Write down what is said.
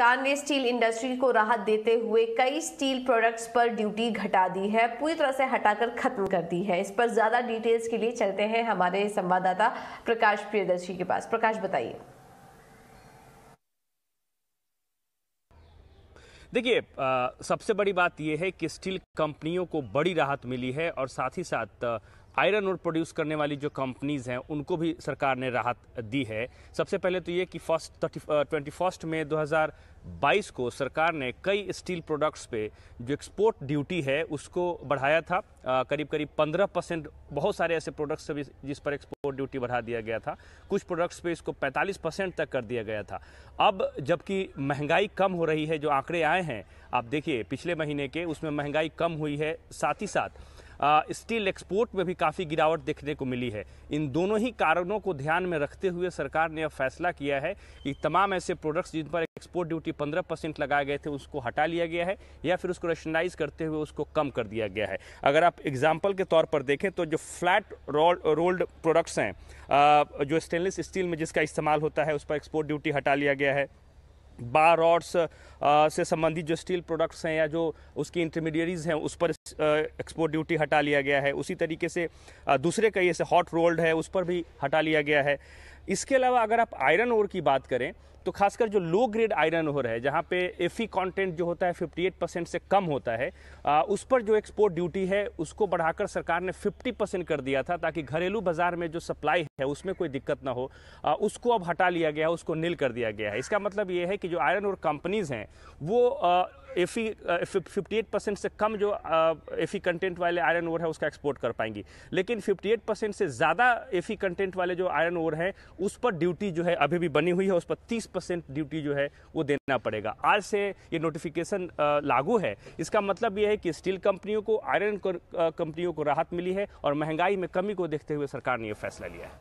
सरकार ने steel industry को राहत देते हुए कई स्टील प्रोडक्ट्स पर ड्यूटी घटा दी है, पूरी तरह से हटाकर खत्म कर दी है। इस पर ज्यादा डिटेल्स के लिए चलते हैं हमारे संवाददाता प्रकाश प्रियदर्शी के पास। प्रकाश, बताइए। देखिए, सबसे बड़ी बात यह है कि स्टील कंपनियों को बड़ी राहत मिली है और साथ ही साथ आयरन और प्रोड्यूस करने वाली जो कंपनीज हैं उनको भी सरकार ने राहत दी है। सबसे पहले तो ये कि 21 मई 2022 को सरकार ने कई स्टील प्रोडक्ट्स पे जो एक्सपोर्ट ड्यूटी है उसको बढ़ाया था। करीब 15%। बहुत सारे ऐसे प्रोडक्ट्स थे जिस पर एक्सपोर्ट ड्यूटी बढ़ा दिया गया था। कुछ प्रोडक्ट्स पे इसको 45% तक कर दिया गया था। अब जबकि महंगाई कम हो रही है, जो आंकड़े आए हैं आप देखिए पिछले महीने के, उसमें महंगाई कम हुई है, साथ ही साथ स्टील एक्सपोर्ट में भी काफ़ी गिरावट देखने को मिली है। इन दोनों ही कारणों को ध्यान में रखते हुए सरकार ने अब फैसला किया है कि तमाम ऐसे प्रोडक्ट्स जिन पर एक्सपोर्ट ड्यूटी 15% लगाए गए थे उसको हटा लिया गया है या फिर उसको रेशनलाइज करते हुए उसको कम कर दिया गया है। अगर आप एग्जाम्पल के तौर पर देखें तो जो फ्लैट रोल्ड प्रोडक्ट्स हैं, जो स्टेनलेस स्टील में जिसका इस्तेमाल होता है उस पर एक्सपोर्ट ड्यूटी हटा लिया गया है। बार रॉड्स से संबंधित जो स्टील प्रोडक्ट्स हैं या जो उसकी इंटरमीडिएरीज हैं उस पर एक्सपोर्ट ड्यूटी हटा लिया गया है। उसी तरीके से दूसरे कई ऐसे हॉट रोल्ड है उस पर भी हटा लिया गया है। इसके अलावा अगर आप आयरन ओर की बात करें तो खासकर जो लो ग्रेड आयरन ओर है, जहां पे एफई कंटेंट जो होता है 58% से कम होता है, उस पर जो एक्सपोर्ट ड्यूटी है उसको बढ़ाकर सरकार ने 50% कर दिया था ताकि घरेलू बाजार में जो सप्लाई है उसमें कोई दिक्कत ना हो। उसको अब हटा लिया गया है, उसको नील कर दिया गया है। इसका मतलब ये है कि जो आयरन ओर कंपनीज हैं वो एफई 58% से कम जो एफई कंटेंट वाले आयरन ओर है उसका एक्सपोर्ट कर पाएंगी, लेकिन 58% से ज़्यादा एफई कंटेंट वाले जो आयरन ओर है उस पर ड्यूटी जो है अभी भी बनी हुई है, उस पर 30% ड्यूटी जो है वो देना पड़ेगा। आज से ये नोटिफिकेशन लागू है। इसका मतलब ये है कि स्टील कंपनियों को, आयरन कंपनियों को राहत मिली है और महंगाई में कमी को देखते हुए सरकार ने यह फैसला लिया है।